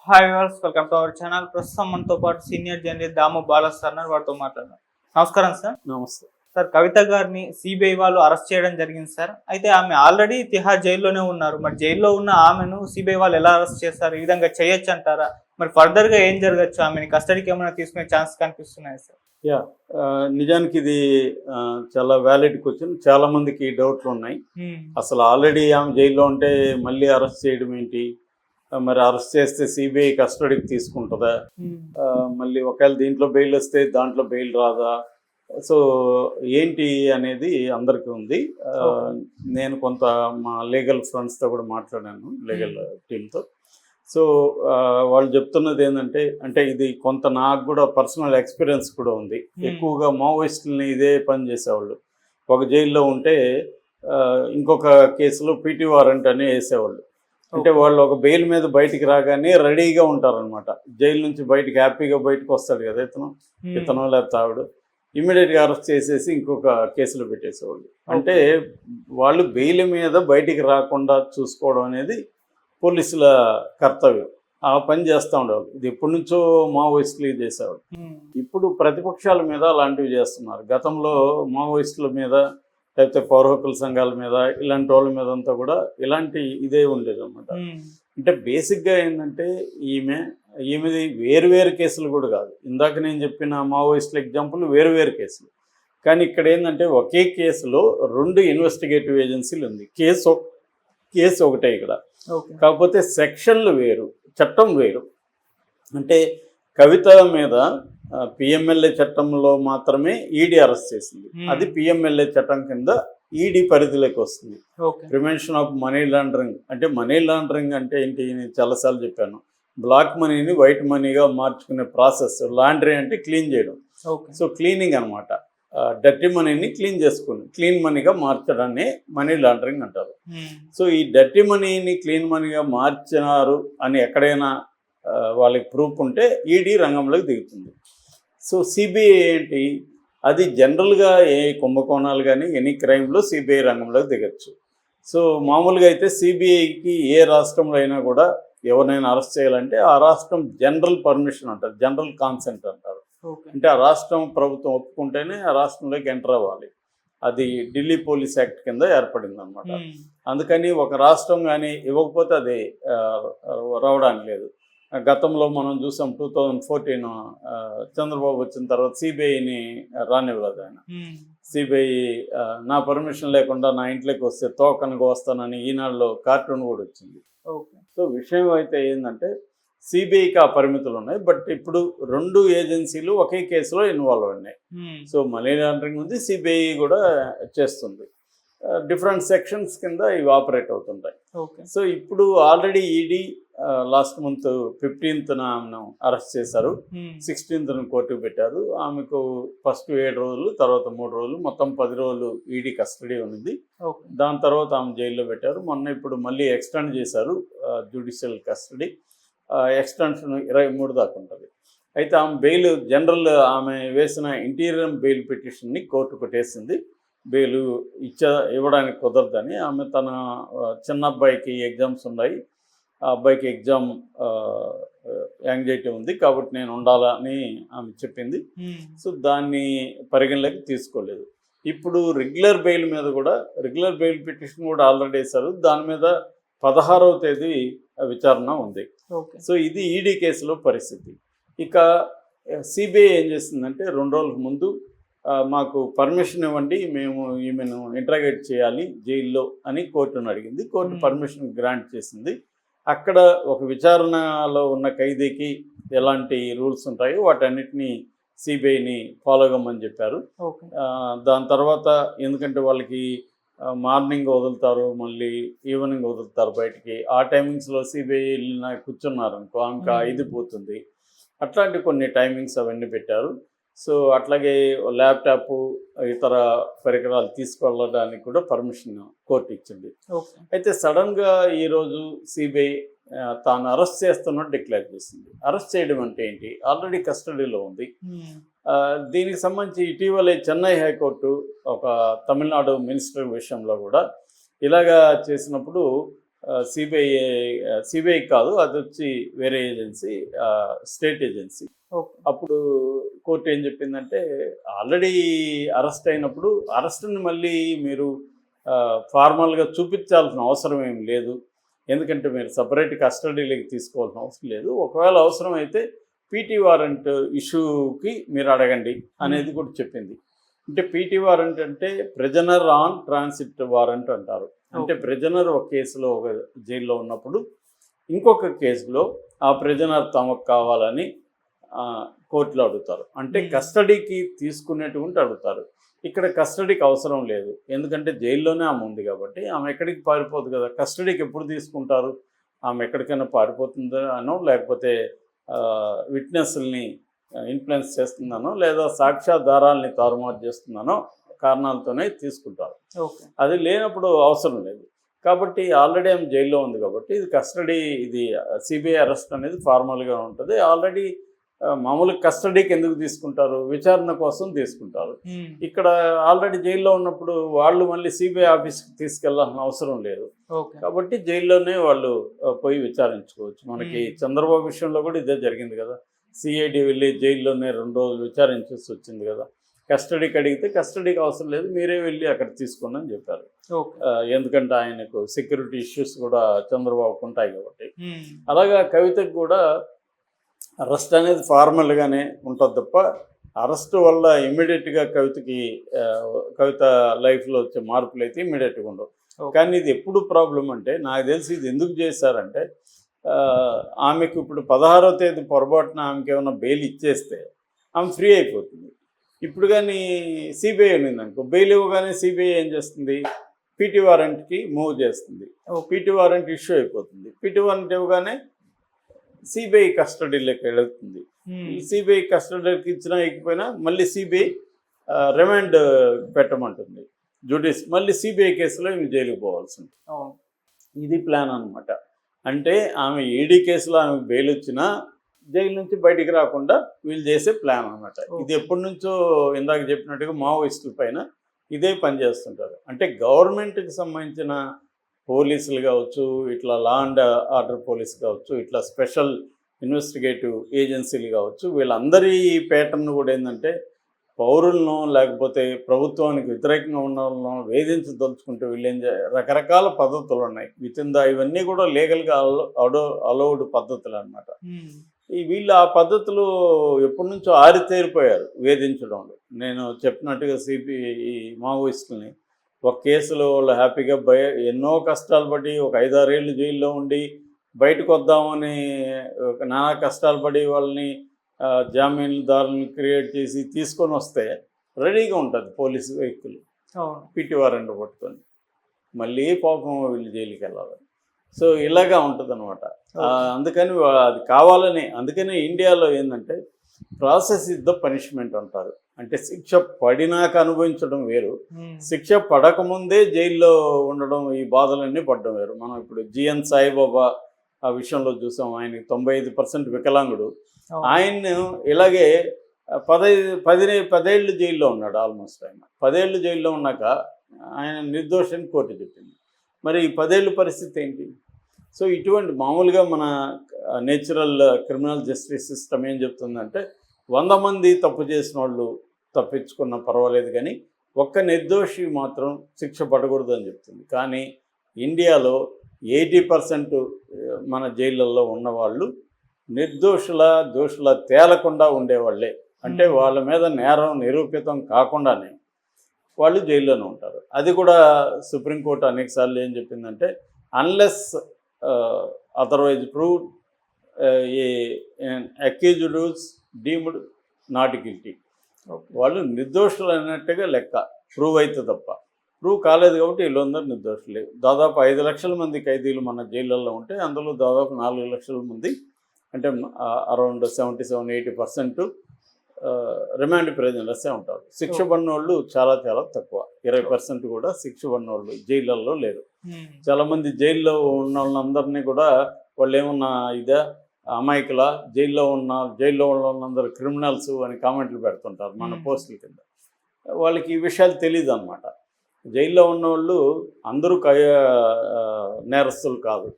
Hi viewers, welcome to our channel. ప్రస్తుతం మనతో పాటు సీనియర్ జర్నలిస్ట్ దాము బాలా సార్ ఉన్నారు. వారితో మాట్లాడదాం. నమస్కారం సార్. నమస్తే. సార్, కవిత గారిని సిబిఐ వాళ్ళు అరెస్ట్ చేయడం జరిగింది సార్. అయితే ఆమె ఆల్రెడీ తిహార్ జైల్లోనే ఉన్నారు. మరి జైల్లో ఉన్న ఆమెను సిబిఐ వాళ్ళు ఎలా అరెస్ట్ చేస్తారు? ఈ విధంగా చేయొచ్చు అంటారా? మరి ఫర్దర్ గా ఏం జరగచ్చు? ఆమెని కస్టడీకి ఏమైనా తీసుకునే ఛాన్స్ కనిపిస్తున్నాయి సార్? యా నిజానికి ఇది చాలా వ్యాలిడ్ క్వశ్చన్. చాలా మందికి డౌట్లు ఉన్నాయి. అసలు ఆల్రెడీ ఆమె జైల్లో ఉంటే మళ్ళీ అరెస్ట్ చేయడం ఏంటి? మరి అరెస్ట్ చేస్తే సిబిఐ కస్టడీకి తీసుకుంటుందా? మళ్ళీ ఒకవేళ దీంట్లో బెయిల్ వస్తే దాంట్లో బెయిల్ రాదా? సో ఏంటి అనేది అందరికీ ఉంది. నేను కొంత మా లీగల్ ఫ్రెండ్స్తో కూడా మాట్లాడాను, లీగల్ టీంతో. సో వాళ్ళు చెప్తున్నది ఏంటంటే, అంటే ఇది కొంత నాకు కూడా పర్సనల్ ఎక్స్పీరియన్స్ కూడా ఉంది. ఎక్కువగా మావోయిస్టులని ఇదే పని చేసేవాళ్ళు. ఒక జైల్లో ఉంటే ఇంకొక కేసులో పీటీ వారెంట్ అని వేసేవాళ్ళు. అంటే వాళ్ళు ఒక బెయిల్ మీద బయటికి రాగానే రెడీగా ఉంటారనమాట. జైలు నుంచి బయటికి హ్యాపీగా బయటకు వస్తాడు కదా ఇతను లేకపోతే ఆవిడ, ఇమ్మీడియట్గా అరెస్ట్ చేసేసి ఇంకొక కేసులో పెట్టేసేవాళ్ళు. అంటే వాళ్ళు బెయిల్ మీద బయటికి రాకుండా చూసుకోవడం అనేది పోలీసుల కర్తవ్యం. ఆ పని చేస్తూ ఉండేవాళ్ళు. ఇది ఎప్పటి నుంచో మావోయిస్టులు చేసేవాళ్ళు. ఇప్పుడు ప్రతిపక్షాల మీద అలాంటివి చేస్తున్నారు. గతంలో మావోయిస్టుల మీద లేకపోతే పౌర హక్కుల సంఘాల మీద ఇలాంటి వాళ్ళ మీద అంతా కూడా ఇలాంటి ఇదే ఉండేది అనమాట. అంటే బేసిక్గా ఏంటంటే ఈమెది వేరు కేసులు కూడా కాదు. ఇందాక నేను చెప్పిన మావోయిస్టుల ఎగ్జాంపుల్ వేరు కేసులు. కానీ ఇక్కడ ఏంటంటే ఒకే కేసులో 2 ఇన్వెస్టిగేటివ్ ఏజెన్సీలు ఉంది. కేసు ఒకటే ఇక్కడ. కాకపోతే సెక్షన్లు వేరు, చట్టం వేరు. అంటే కవిత మీద పిఎంఎల్ఏ చట్టంలో మాత్రమే ఈడీ అరెస్ట్ చేసింది. అది పిఎంఎల్ఏ చట్టం కింద ఈడీ పరిధిలోకి వస్తుంది. Prevention of money laundering. అంటే మనీ లాండరింగ్ అంటే ఏంటి? నేను చాలాసార్లు చెప్పాను. బ్లాక్ మనీని వైట్ మనీగా మార్చుకునే ప్రాసెస్. లాండరీ అంటే క్లీన్ చేయడం. సో క్లీనింగ్ అనమాట. డర్టీ మనీని క్లీన్ మనీగా మార్చడాన్ని మనీ లాండరింగ్ అంటారు. సో ఈ డర్టీ మనీని క్లీన్ మనీగా మార్చినారు అని ఎక్కడైనా వాళ్ళకి ప్రూఫ్ ఉంటే ఈడీ రంగంలోకి దిగుతుంది. సో సిబిఐ ఏంటి? అది జనరల్గా ఏ కుంభకోణాలు కానీ ఎనీ క్రైమ్లో సిబిఐ రంగంలోకి దిగచ్చు. సో మామూలుగా అయితే సిబిఐకి ఏ రాష్ట్రంలో అయినా కూడా ఎవరినైనా అరెస్ట్ చేయాలంటే ఆ రాష్ట్రం జనరల్ పర్మిషన్ అంటారు, జనరల్ కాన్సెంట్ అంటారు. అంటే ఆ రాష్ట్రం ప్రభుత్వం ఒప్పుకుంటేనే ఆ రాష్ట్రంలోకి ఎంటర్ అవ్వాలి. అది ఢిల్లీ పోలీస్ యాక్ట్ కింద ఏర్పడింది అనమాట. అందుకని ఒక రాష్ట్రం కానీ ఇవ్వకపోతే అది రావడానికి లేదు. గతంలో మనం చూసాం 2014 చంద్రబాబు వచ్చిన తర్వాత సిబిఐని రానివ్వలేదు ఆయన. సిబిఐ నా పర్మిషన్ లేకుండా నా ఇంట్లోకి వస్తే తోకనగా వస్తానని ఈనాడులో కార్టూన్ కూడా వచ్చింది. సో విషయం అయితే ఏంటంటే సిబిఐకి ఆ పరిమితులు ఉన్నాయి. బట్ ఇప్పుడు 2 ఏజెన్సీలు ఒకే కేసులో ఇన్వాల్వ్ అయినాయి. సో మనీ లాండరింగ్ ఉంది, సిబిఐ కూడా చేస్తుంది. డిఫరెంట్ సెక్షన్స్ కింద ఇవి ఆపరేట్ అవుతుంటాయి. సో ఇప్పుడు already ED last month 15th ఆమెను అరెస్ట్ చేశారు. 16th కోర్టుకు పెట్టారు. ఆమెకు ఫస్ట్ 7 రోజులు, తర్వాత 3 రోజులు, మొత్తం 10 రోజులు ఈడీ కస్టడీ ఉంది. దాని తర్వాత ఆమె జైల్లో పెట్టారు. మొన్న ఇప్పుడు మళ్ళీ ఎక్స్టెండ్ చేశారు జ్యుడిషియల్ కస్టడీ. ఎక్స్టెన్షన్ 23 దాకా ఉంటుంది. అయితే ఆమె బెయిల్ జనరల్ ఆమె వేసిన ఇంటీరియం బెయిల్ పిటిషన్ని కోర్టు కొట్టేసింది. బెయిల్ ఇవ్వడానికి కుదరదని. ఆమె తన చిన్న అబ్బాయికి ఎగ్జామ్స్ ఉన్నాయి, ఆ అబ్బాయికి ఎగ్జామ్ యాంగ్జైటీ ఉంది కాబట్టి నేను ఉండాలని ఆమె చెప్పింది. సో దాన్ని పరిగణలోకి తీసుకోలేదు. ఇప్పుడు రెగ్యులర్ బెయిల్ మీద కూడా రెగ్యులర్ బెయిల్ పిటిషన్ కూడా ఆల్రెడీ వేశారు. దాని మీద 16వ తేదీ విచారణ ఉంది. సో ఇది ఈడీ కేసులో పరిస్థితి. ఇక సిబిఐ ఏం చేస్తుందంటే 2 రోజుల ముందు మాకు పర్మిషన్ ఇవ్వండి, మేము ఈమెను ఇంట్రాగేట్ చేయాలి జైల్లో అని కోర్టును అడిగింది. కోర్టు పర్మిషన్ గ్రాంట్ చేసింది. అక్కడ ఒక విచారణలో ఉన్న ఖైదీకి ఎలాంటి రూల్స్ ఉంటాయో వాటన్నిటినీ సిబిఐని ఫాలో కమ్మని చెప్పారు. దాని తర్వాత ఎందుకంటే వాళ్ళకి మార్నింగ్ వదులుతారు, మళ్ళీ ఈవినింగ్ వదులుతారు బయటికి. ఆ టైమింగ్స్లో సిబిఐ కూర్చున్నారు అనుకో ఆమెకు 5 పోతుంది. అట్లాంటి కొన్ని టైమింగ్స్ అవన్నీ పెట్టారు. సో అట్లాగే ల్యాప్టాప్ ఇతర పరికరాలు తీసుకెళ్ళడానికి కూడా పర్మిషన్ కోర్టు ఇచ్చింది. అయితే సడన్గా ఈరోజు సిబిఐ తాను అరెస్ట్ చేస్తున్నట్టు డిక్లేర్ చేసింది. అరెస్ట్ చేయడం అంటే ఏంటి? ఆల్రెడీ కస్టడీలో ఉంది. దీనికి సంబంధించి ఇటీవలే చెన్నై హైకోర్టు ఒక తమిళనాడు మినిస్టర్ విషయంలో కూడా ఇలాగా చేసినప్పుడు సిబిఐ కాదు, అది వచ్చి వేరే ఏజెన్సీ, స్టేట్ ఏజెన్సీ. ఓకే. అప్పుడు కోర్టు ఏం చెప్పిందంటే ఆల్రెడీ అరెస్ట్ అయినప్పుడు అరెస్ట్ని మళ్ళీ మీరు ఫార్మల్గా చూపించాల్సిన అవసరం ఏం లేదు, ఎందుకంటే మీరు సపరేట్ కస్టడీలోకి తీసుకోవాల్సిన అవసరం లేదు, ఒకవేళ అవసరం అయితే పీటీ వారెంట్ ఇష్యూకి మీరు అడగండి అనేది కూడా చెప్పింది. అంటే పీటీ వారెంట్ అంటే ప్రిజనర్ ఆన్ ట్రాన్సిట్ వారెంట్ అంటారు. అంటే ప్రిజనర్ ఒక కేసులో ఒక జైల్లో ఉన్నప్పుడు ఇంకొక కేసులో ఆ ప్రిజనర్ తమకు కావాలని కోర్టులో అడుగుతారు. అంటే కస్టడీకి తీసుకునేటువంటి అడుగుతారు. ఇక్కడ కస్టడీకి అవసరం లేదు, ఎందుకంటే జైల్లోనే ఆమె ఉంది కాబట్టి ఆమె ఎక్కడికి పారిపోదు కదా. కస్టడీకి ఎప్పుడు తీసుకుంటారు? ఆమె ఎక్కడికైనా పారిపోతుందో అనో, లేకపోతే విట్నెస్ల్ని ఇన్ఫ్లుయెన్స్ చేస్తుందనో, లేదా సాక్ష్యాధారాలని తారుమారు చేస్తుందనో కారణాలతోనే తీసుకుంటారు. అది లేనప్పుడు అవసరం లేదు. కాబట్టి ఆల్రెడీ ఆమె జైల్లో ఉంది కాబట్టి ఇది కస్టడీ, ఇది సిబిఐ అరెస్ట్ అనేది ఫార్మల్గా ఉంటుంది. ఆల్రెడీ మామూలు కస్టడీకి ఎందుకు తీసుకుంటారు? విచారణ కోసం తీసుకుంటారు. ఇక్కడ ఆల్రెడీ జైల్లో ఉన్నప్పుడు వాళ్ళు మళ్ళీ సిబిఐ ఆఫీస్కి తీసుకెళ్లాల్సిన అవసరం లేదు కాబట్టి జైల్లోనే వాళ్ళు పోయి విచారించుకోవచ్చు. మనకి చంద్రబాబు విషయంలో కూడా ఇదే జరిగింది కదా. సిఐడి వెళ్ళి జైల్లోనే 2 రోజులు విచారించాల్సి వచ్చింది కదా. కస్టడీకి అడిగితే కస్టడీకి అవసరం లేదు, మీరే వెళ్ళి అక్కడ తీసుకోండి అని చెప్పారు. ఎందుకంటే ఆయనకు సెక్యూరిటీ ఇష్యూస్ కూడా చంద్రబాబుకు ఉంటాయి కాబట్టి. అలాగా కవితకు కూడా అరెస్ట్ అనేది ఫార్మల్గానే ఉంటుంది తప్ప అరెస్ట్ వల్ల ఇమ్మీడియట్గా కవిత లైఫ్లో వచ్చే మార్పులు అయితే ఇమ్మీడియట్గా ఉండవు. కానీ ఇది ఎప్పుడు ప్రాబ్లం అంటే నాకు తెలిసి ఇది ఎందుకు చేశారంటే ఆమెకు ఇప్పుడు 16వ తేదీ పొరపాటున ఆమెకి ఏమైనా బెయిల్ ఇచ్చేస్తే ఆమె ఫ్రీ అయిపోతుంది. ఇప్పుడు కానీ సిబిఐ ఉన్నిందనుకో, బెయిల్ ఇవ్వగానే సిబిఐ ఏం చేస్తుంది? పీటీ వారెంట్కి మూవ్ చేస్తుంది. పీటీ వారెంట్ ఇష్యూ అయిపోతుంది. పీటీ వారెంట్ ఇవ్వగానే సిబిఐ కస్టడీలోకి వెళుతుంది. సిబిఐ కస్టడీలోకి ఇచ్చినా ఇకపోయినా మళ్ళీ సిబిఐ రిమాండ్ పెట్టమంటుంది జ్యుడిషియల్, మళ్ళీ సిబిఐ కేసులో ఈమె జైలుకి పోవాల్సి ఉంటుంది. ఇది ప్లాన్ అనమాట. అంటే ఆమె ఈడీ కేసులో ఆమె బెయిల్ వచ్చినా జైలు నుంచి బయటికి రాకుండా వీళ్ళు చేసే ప్లాన్ అనమాట. ఇది ఎప్పటి నుంచో ఇందాక చెప్పినట్టుగా మావోయిస్టుల పైన ఇదే పని చేస్తుంటారు. అంటే గవర్నమెంట్కి సంబంధించిన పోలీసులు కావచ్చు, ఇట్లా లా అండ్ ఆర్డర్ పోలీస్ కావచ్చు, ఇట్లా స్పెషల్ ఇన్వెస్టిగేటివ్ ఏజెన్సీలు కావచ్చు, వీళ్ళందరి ప్యాటర్న్ కూడా ఏంటంటే పౌరులను లేకపోతే ప్రభుత్వానికి వ్యతిరేకంగా ఉన్న వాళ్ళను వేధించదలుచుకుంటూ వీళ్ళు రకరకాల పద్ధతులు ఉన్నాయి. ఇవన్నీ కూడా లీగల్గా అలౌడ్ పద్ధతులు అనమాట. వీళ్ళు ఆ పద్ధతులు ఎప్పటి నుంచో ఆరితేరిపోయారు వేధించడంలో. నేను చెప్పినట్టుగా ఈ మావోయిస్టులని ఒక కేసులో వాళ్ళు హ్యాపీగా ఎన్నో కష్టాలు పడి ఒక 5-6 ఏళ్ళు జైల్లో ఉండి బయటకు వద్దామని నానా కష్టాలు పడి వాళ్ళని జామీన్దారులను క్రియేట్ చేసి తీసుకొని వస్తే రెడీగా ఉంటుంది పోలీసు వెహికల్ పీటీ వారెంట్ పట్టుకొని, మళ్ళీ పాపం వీళ్ళు జైలుకి వెళ్ళాలి. సో ఇలాగా ఉంటుంది అనమాట. అందుకని అది కావాలని, అందుకనే ఇండియాలో ఏంటంటే ప్రాసెస్ ఇస్ ద పనిష్మెంట్ అంటారు. అంటే శిక్ష పడినాక అనుభవించడం వేరు, శిక్ష పడకముందే జైల్లో ఉండడం, ఈ బాధలన్నీ పడడం వేరు. మనం ఇప్పుడు జిఎన్ సాయిబాబా ఆ విషయంలో చూసాం. ఆయనకి 95% వికలాంగుడు. ఆయన్ను ఇలాగే 10 ఏళ్ళు జైల్లో ఉన్నాడు. ఆల్మోస్ట్ ఆయన 10 ఏళ్ళు జైల్లో ఉన్నాక ఆయన నిర్దోషని కోర్టు చెప్పింది. మరి ఈ 10 ఏళ్ళ పరిస్థితి ఏంటి? సో ఇటువంటి మామూలుగా మన నేచురల్ క్రిమినల్ జస్టిస్ సిస్టమ్ ఏం చెప్తుందంటే 100 మంది తప్పు చేసిన వాళ్ళు తప్పించుకున్నా పర్వాలేదు, కానీ ఒక్క నిర్దోషి మాత్రం శిక్ష పడకూడదు అని చెప్తుంది. కానీ ఇండియాలో 80% మన జైళ్ళల్లో ఉన్నవాళ్ళు దోషుల తేలకుండా ఉండేవాళ్ళే. అంటే వాళ్ళ మీద నేరం నిరూపితం కాకుండానే వాళ్ళు జైల్లోనే ఉంటారు. అది కూడా సుప్రీంకోర్టు అనేకసార్లు ఏం చెప్పిందంటే unless otherwise proved accused is deemed not guilty. వాళ్ళు నిర్దోషులు అన్నట్టుగా లెక్క, ప్రూవ్ అయితే తప్ప. ప్రూవ్ కాలేదు కాబట్టి వీళ్ళందరూ నిర్దోషులే. దాదాపు 5 లక్షల మంది ఖైదీలు మన జైళ్ళల్లో ఉంటే అందులో దాదాపు 4 లక్షల మంది, అంటే అరౌండ్ 77-80% రిమాండ్ ప్రిజనర్సే ఉంటారు. శిక్ష పడిన వాళ్ళు చాలా చాలా తక్కువ, 20% కూడా శిక్ష పడిన వాళ్ళు జైళ్ళల్లో లేరు. చాలామంది జైల్లో ఉన్న వాళ్ళందరినీ కూడా వాళ్ళు ఏమన్నా అమాయకుల జైల్లో ఉన్న వాళ్ళందరూ క్రిమినల్స్ అని కామెంట్లు పెడుతుంటారు మన పోస్టుల కింద. వాళ్ళకి ఈ విషయాలు తెలియదు అనమాట. జైల్లో ఉన్నవాళ్ళు అందరూ నేరస్తులు కాదు,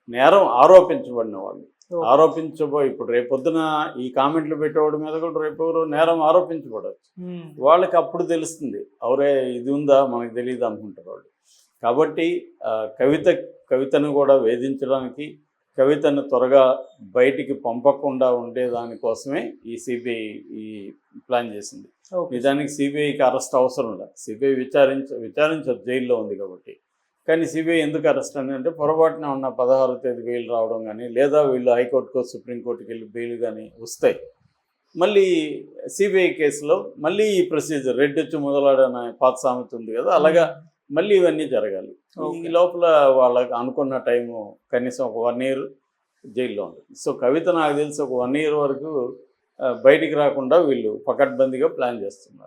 నేరం ఆరోపించబడిన వాళ్ళు. ఇప్పుడు రేపొద్దున ఈ కామెంట్లు పెట్టేవాడి మీద కూడా రేపు నేరం ఆరోపించబడవచ్చు. వాళ్ళకి అప్పుడు తెలుస్తుంది, అవరే ఇది ఉందా మనకు తెలియదు అనుకుంటారు వాళ్ళు. కాబట్టి కవితను కూడా వేధించడానికి, కవితను త్వరగా బయటికి పంపకుండా ఉండే దానికోసమే ఈ సిబిఐ ఈ ప్లాన్ చేసింది. నిజానికి సిబిఐకి అరెస్ట్ అవసరం లేదు, సిబిఐ విచారించదు, జైల్లో ఉంది కాబట్టి. కానీ సిబిఐ ఎందుకు అరెస్ట్ అని అంటే పొరపాటున ఉన్న 16వ తేదీ బెయిల్ రావడం కానీ, లేదా వీళ్ళు హైకోర్టుకో సుప్రీంకోర్టుకి వెళ్ళి బెయిల్ కానీ వస్తాయి, మళ్ళీ సిబిఐ కేసులో మళ్ళీ ఈ ప్రొసీజర్ రెడ్డొచ్చి మొదలాడన పాత సామెత ఉంది కదా, అలాగా మళ్ళీ ఇవన్నీ జరగాలి. ఈ లోపల వాళ్ళకి అనుకున్న టైము కనీసం ఒక 1 year జైల్లో ఉంటుంది. సో కవిత నాకు తెలిసి ఒక 1 year వరకు బయటికి రాకుండా వీళ్ళు పకడ్బందీగా ప్లాన్ చేస్తున్నారు.